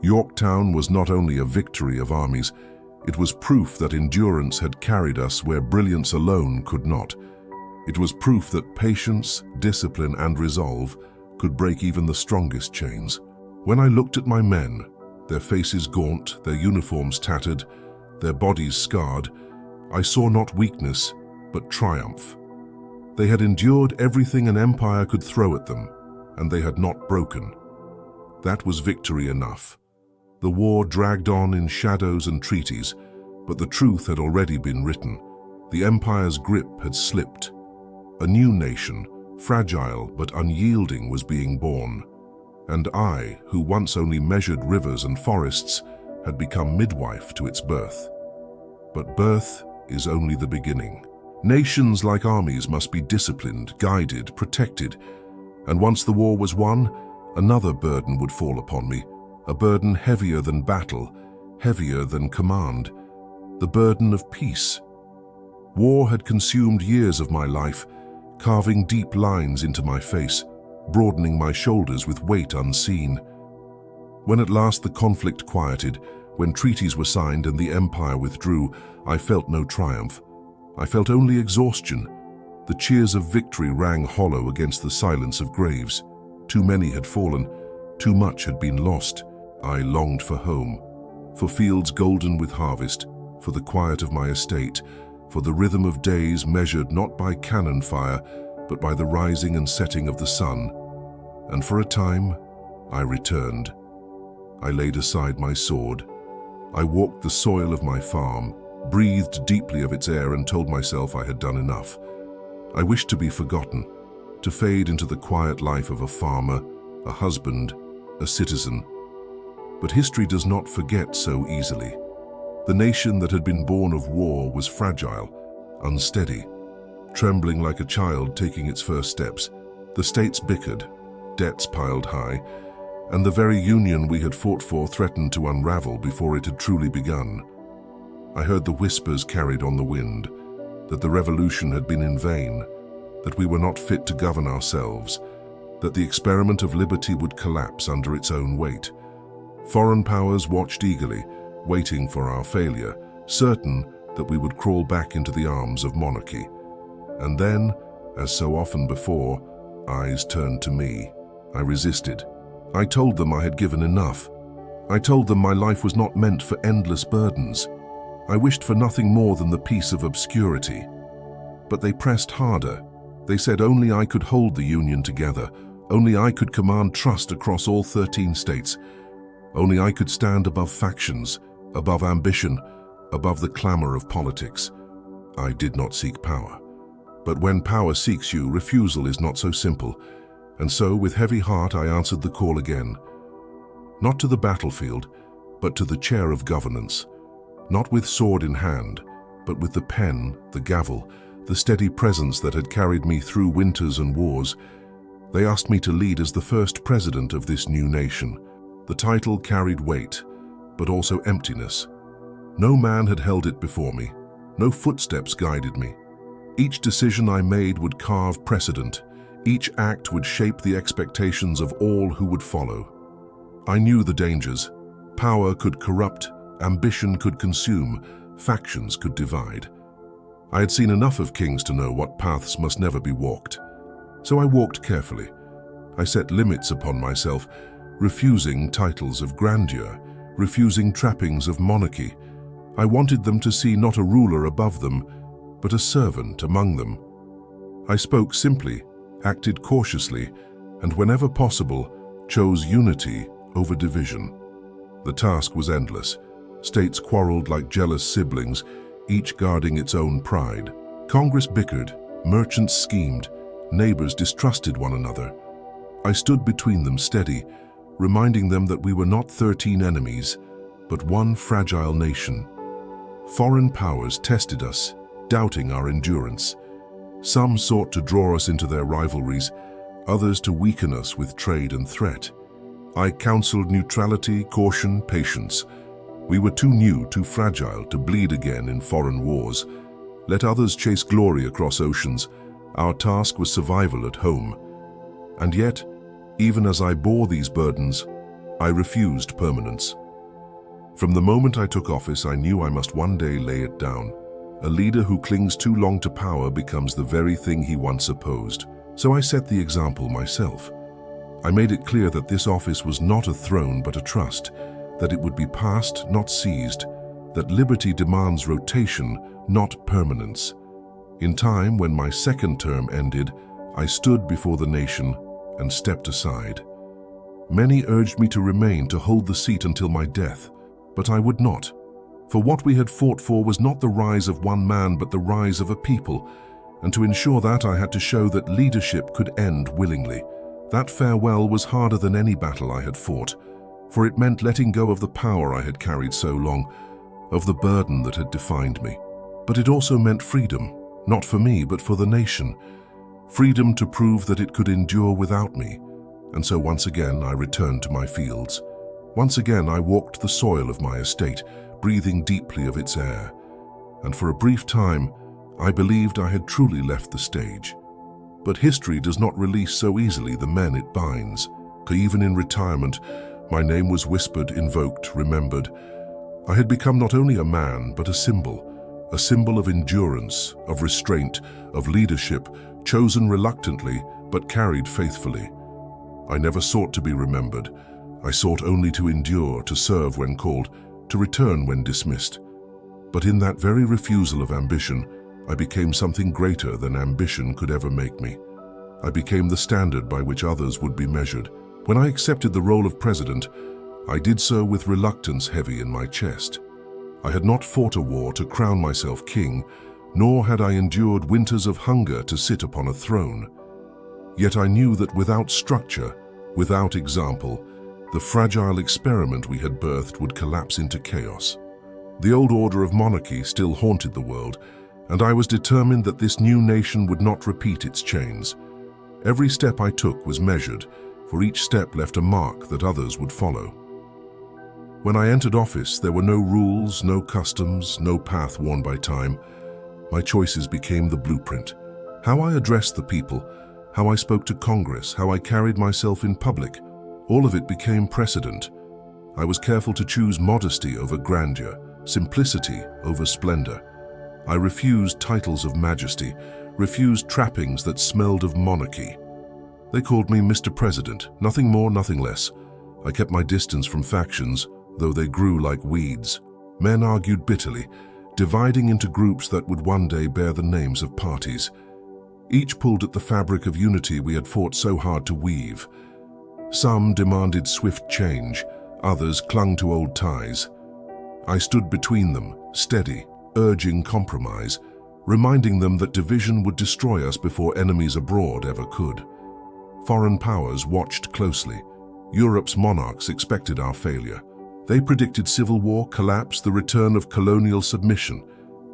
Yorktown was not only a victory of armies, it was proof that endurance had carried us where brilliance alone could not. It was proof that patience, discipline, and resolve could break even the strongest chains. When I looked at my men, their faces gaunt, their uniforms tattered, their bodies scarred, I saw not weakness, but triumph. They had endured everything an empire could throw at them, and they had not broken. That was victory enough. The war dragged on in shadows and treaties, but the truth had already been written. The empire's grip had slipped. A new nation, fragile but unyielding, was being born. And I, who once only measured rivers and forests, had become midwife to its birth. But birth is only the beginning. Nations, like armies, must be disciplined, guided, protected. And once the war was won, another burden would fall upon me, a burden heavier than battle, heavier than command, the burden of peace. War had consumed years of my life, carving deep lines into my face, broadening my shoulders with weight unseen. When at last the conflict quieted, when treaties were signed and the empire withdrew, I felt no triumph. I felt only exhaustion. The cheers of victory rang hollow against the silence of graves. Too many had fallen, too much had been lost. I longed for home, for fields golden with harvest, for the quiet of my estate, for the rhythm of days measured not by cannon fire, but by the rising and setting of the sun. And for a time, I returned. I laid aside my sword. I walked the soil of my farm, breathed deeply of its air, and told myself I had done enough. I wished to be forgotten, to fade into the quiet life of a farmer, a husband, a citizen. But history does not forget so easily. The nation that had been born of war was fragile, unsteady, trembling like a child taking its first steps. The states bickered, debts piled high, and the very union we had fought for threatened to unravel before it had truly begun. I heard the whispers carried on the wind, that the revolution had been in vain, that we were not fit to govern ourselves, that the experiment of liberty would collapse under its own weight. Foreign powers watched eagerly, waiting for our failure, certain that we would crawl back into the arms of monarchy. And then, as so often before, eyes turned to me. I resisted. I told them I had given enough. I told them my life was not meant for endless burdens. I wished for nothing more than the peace of obscurity. But they pressed harder. They said only I could hold the Union together, only I could command trust across all 13 states, only I could stand above factions, above ambition, above the clamor of politics. I did not seek power. But when power seeks you, refusal is not so simple. And so, with heavy heart, I answered the call again. Not to the battlefield, but to the chair of governance. Not with sword in hand, but with the pen, the gavel, the steady presence that had carried me through winters and wars. They asked me to lead as the first president of this new nation. The title carried weight, but also emptiness. No man had held it before me. No footsteps guided me. Each decision I made would carve precedent. Each act would shape the expectations of all who would follow. I knew the dangers. Power could corrupt, ambition could consume, factions could divide. I had seen enough of kings to know what paths must never be walked. So I walked carefully. I set limits upon myself, refusing titles of grandeur, refusing trappings of monarchy. I wanted them to see not a ruler above them, but a servant among them. I spoke simply, acted cautiously, and whenever possible, chose unity over division. The task was endless. States quarreled like jealous siblings, each guarding its own pride. Congress bickered, merchants schemed, neighbors distrusted one another. I stood between them steady, reminding them that we were not 13 enemies, but one fragile nation. Foreign powers tested us, doubting our endurance. Some sought to draw us into their rivalries, others to weaken us with trade and threat. I counseled neutrality, caution, patience. We were too new, too fragile to bleed again in foreign wars. Let others chase glory across oceans. Our task was survival at home. And yet, even as I bore these burdens, I refused permanence. From the moment I took office, I knew I must one day lay it down. A leader who clings too long to power becomes the very thing he once opposed. So I set the example myself. I made it clear that this office was not a throne but a trust, that it would be passed, not seized, that liberty demands rotation, not permanence. In time, when my second term ended, I stood before the nation and stepped aside. Many urged me to remain, to hold the seat until my death, but I would not. For what we had fought for was not the rise of one man, but the rise of a people, and to ensure that I had to show that leadership could end willingly. That farewell was harder than any battle I had fought, for it meant letting go of the power I had carried so long, of the burden that had defined me. But it also meant freedom, not for me, but for the nation. Freedom to prove that it could endure without me. And so once again I returned to my fields. Once again I walked the soil of my estate, breathing deeply of its air. And for a brief time, I believed I had truly left the stage. But history does not release so easily the men it binds. Even in retirement, my name was whispered, invoked, remembered. I had become not only a man, but a symbol of endurance, of restraint, of leadership, chosen reluctantly, but carried faithfully. I never sought to be remembered. I sought only to endure, to serve when called, to return when dismissed. But in that very refusal of ambition, I became something greater than ambition could ever make me. I became the standard by which others would be measured. When I accepted the role of president, I did so with reluctance heavy in my chest. I had not fought a war to crown myself king, nor had I endured winters of hunger to sit upon a throne. Yet I knew that without structure, without example, the fragile experiment we had birthed would collapse into chaos. The old order of monarchy still haunted the world, and I was determined that this new nation would not repeat its chains. Every step I took was measured, for each step left a mark that others would follow. When I entered office, there were no rules, no customs, no path worn by time. My choices became the blueprint. How I addressed the people, how I spoke to Congress, how I carried myself in public, all of it became precedent. I was careful to choose modesty over grandeur, simplicity over splendor. I refused titles of majesty, refused trappings that smelled of monarchy. They called me Mr. President, nothing more, nothing less. I kept my distance from factions, though they grew like weeds. Men argued bitterly, dividing into groups that would one day bear the names of parties. Each pulled at the fabric of unity we had fought so hard to weave. Some demanded swift change, others clung to old ties. I stood between them, steady, urging compromise, reminding them that division would destroy us before enemies abroad ever could. Foreign powers watched closely. Europe's monarchs expected our failure. They predicted civil war, collapse, the return of colonial submission.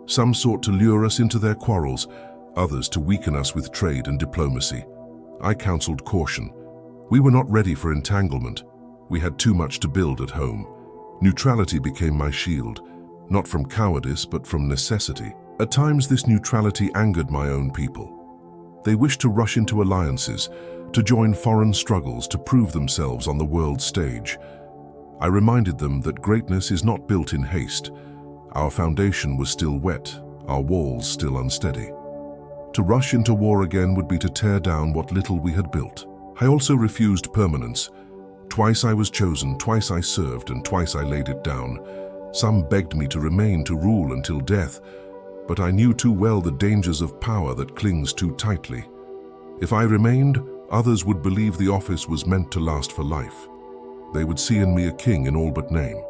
Some sought to lure us into their quarrels, others to weaken us with trade and diplomacy. I counseled caution. We were not ready for entanglement. We had too much to build at home. Neutrality became my shield, not from cowardice but from necessity. At times, this neutrality angered my own people. They wished to rush into alliances, to join foreign struggles, to prove themselves on the world stage. I reminded them that greatness is not built in haste. Our foundation was still wet, our walls still unsteady. To rush into war again would be to tear down what little we had built. I also refused permanence. Twice I was chosen, twice I served, and twice I laid it down. Some begged me to remain, to rule until death, but I knew too well the dangers of power that clings too tightly. If I remained, others would believe the office was meant to last for life. They would see in me a king in all but name,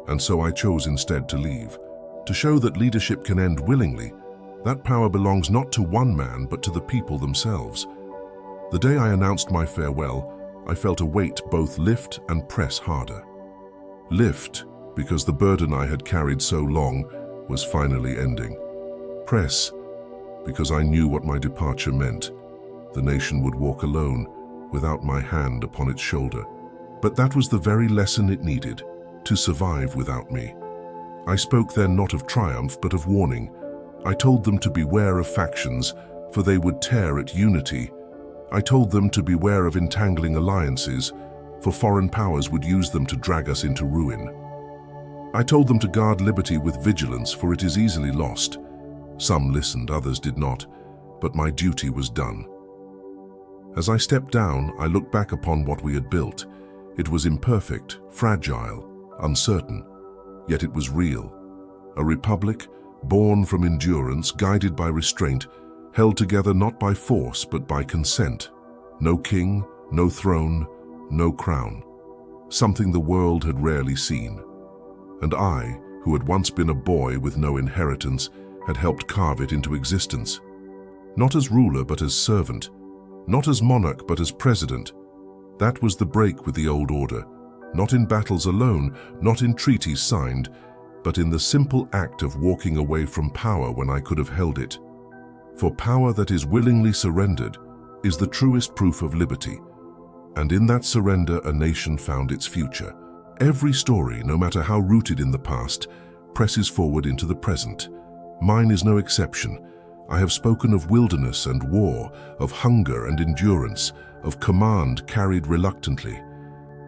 and so I chose instead to leave. To show that leadership can end willingly, that power belongs not to one man but to the people themselves. The day I announced my farewell, I felt a weight both lift and press harder. Lift, because the burden I had carried so long was finally ending. Press, because I knew what my departure meant. The nation would walk alone, without my hand upon its shoulder. But that was the very lesson it needed, to survive without me. I spoke then not of triumph, but of warning. I told them to beware of factions, for they would tear at unity. I told them to beware of entangling alliances, for foreign powers would use them to drag us into ruin. I told them to guard liberty with vigilance, for it is easily lost. Some listened, others did not, but my duty was done. As I stepped down, I looked back upon what we had built. It was imperfect, fragile, uncertain, yet it was real. A republic, born from endurance, guided by restraint, held together not by force but by consent. No king, no throne, no crown. Something the world had rarely seen. And I, who had once been a boy with no inheritance, had helped carve it into existence. Not as ruler but as servant. Not as monarch but as president. That was the break with the old order. Not in battles alone, not in treaties signed, but in the simple act of walking away from power when I could have held it. For power that is willingly surrendered is the truest proof of liberty. And in that surrender, a nation found its future. Every story, no matter how rooted in the past, presses forward into the present. Mine is no exception. I have spoken of wilderness and war, of hunger and endurance, of command carried reluctantly.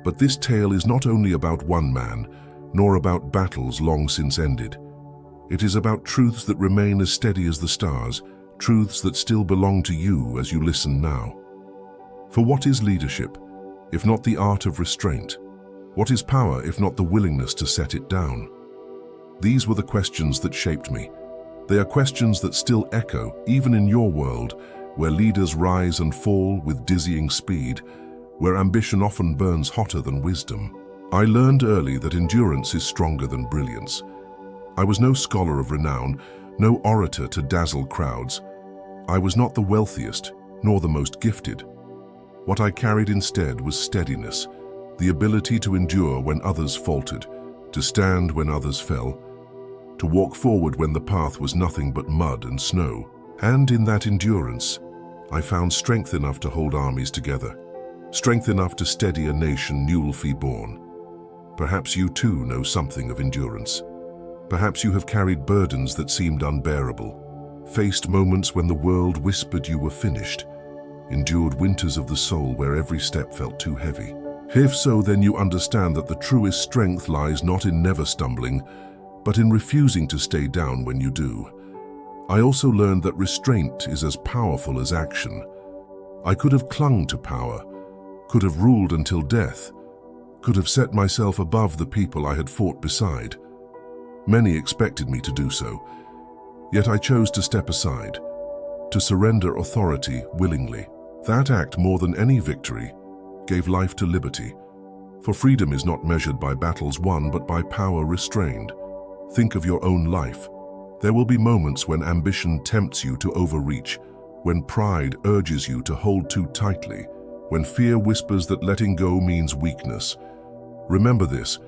But this tale is not only about one man, nor about battles long since ended. It is about truths that remain as steady as the stars, truths that still belong to you as you listen now. For what is leadership, if not the art of restraint? What is power, if not the willingness to set it down? These were the questions that shaped me. They are questions that still echo, even in your world, where leaders rise and fall with dizzying speed, where ambition often burns hotter than wisdom. I learned early that endurance is stronger than brilliance. I was no scholar of renown, no orator to dazzle crowds. I was not the wealthiest, nor the most gifted. What I carried instead was steadiness, the ability to endure when others faltered, to stand when others fell, to walk forward when the path was nothing but mud and snow. And in that endurance, I found strength enough to hold armies together, strength enough to steady a nation newly born. Perhaps you too know something of endurance. Perhaps you have carried burdens that seemed unbearable, faced moments when the world whispered you were finished, endured winters of the soul where every step felt too heavy. If so, then you understand that the truest strength lies not in never stumbling, but in refusing to stay down when you do. I also learned that restraint is as powerful as action. I could have clung to power, could have ruled until death, could have set myself above the people I had fought beside. Many expected me to do so, yet I chose to step aside, to surrender authority willingly. That act, more than any victory, gave life to liberty. For freedom is not measured by battles won, but by power restrained. Think of your own life. There will be moments when ambition tempts you to overreach, when pride urges you to hold too tightly, when fear whispers that letting go means weakness. Remember this,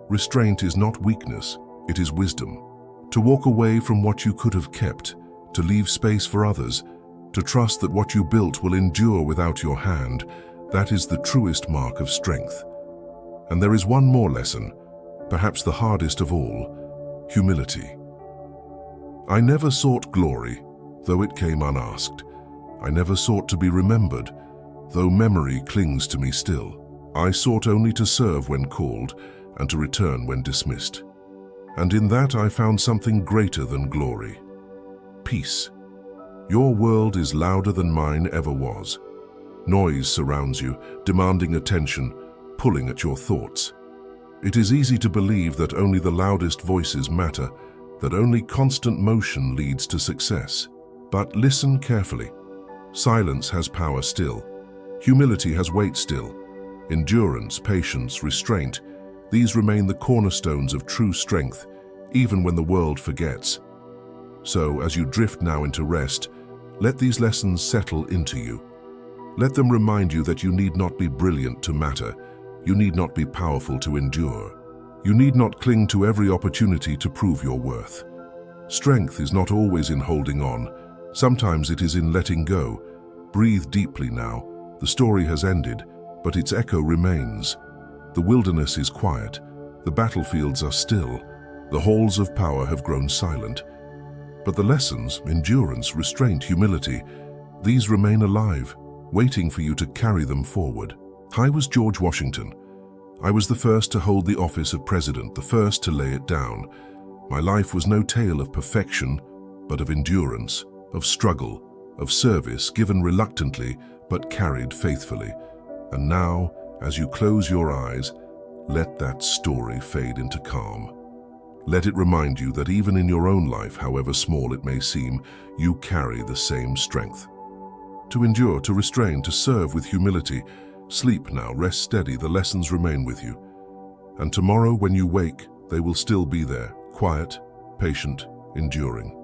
restraint is not weakness, it is wisdom. To walk away from what you could have kept, to leave space for others, to trust that what you built will endure without your hand, that is the truest mark of strength. And there is one more lesson, perhaps the hardest of all: humility. I never sought glory, though it came unasked. I never sought to be remembered, though memory clings to me still. I sought only to serve when called and to return when dismissed. And in that I found something greater than glory. Peace. Your world is louder than mine ever was. Noise surrounds you, demanding attention, pulling at your thoughts. It is easy to believe that only the loudest voices matter, that only constant motion leads to success. But listen carefully. Silence has power still. Humility has weight still. Endurance, patience, restraint, these remain the cornerstones of true strength, even when the world forgets. So, as you drift now into rest, let these lessons settle into you. Let them remind you that you need not be brilliant to matter. You need not be powerful to endure. You need not cling to every opportunity to prove your worth. Strength is not always in holding on. Sometimes it is in letting go. Breathe deeply now. The story has ended, but its echo remains. The wilderness is quiet. The battlefields are still. The halls of power have grown silent. But the lessons, endurance, restraint, humility, these remain alive, waiting for you to carry them forward. I was George Washington. I was the first to hold the office of president, the first to lay it down. My life was no tale of perfection, but of endurance, of struggle, of service given reluctantly, but carried faithfully. And now, as you close your eyes, let that story fade into calm. Let it remind you that even in your own life, however small it may seem, you carry the same strength. To endure, to restrain, to serve with humility. Sleep now, rest steady, the lessons remain with you. And tomorrow when you wake, they will still be there, quiet, patient, enduring.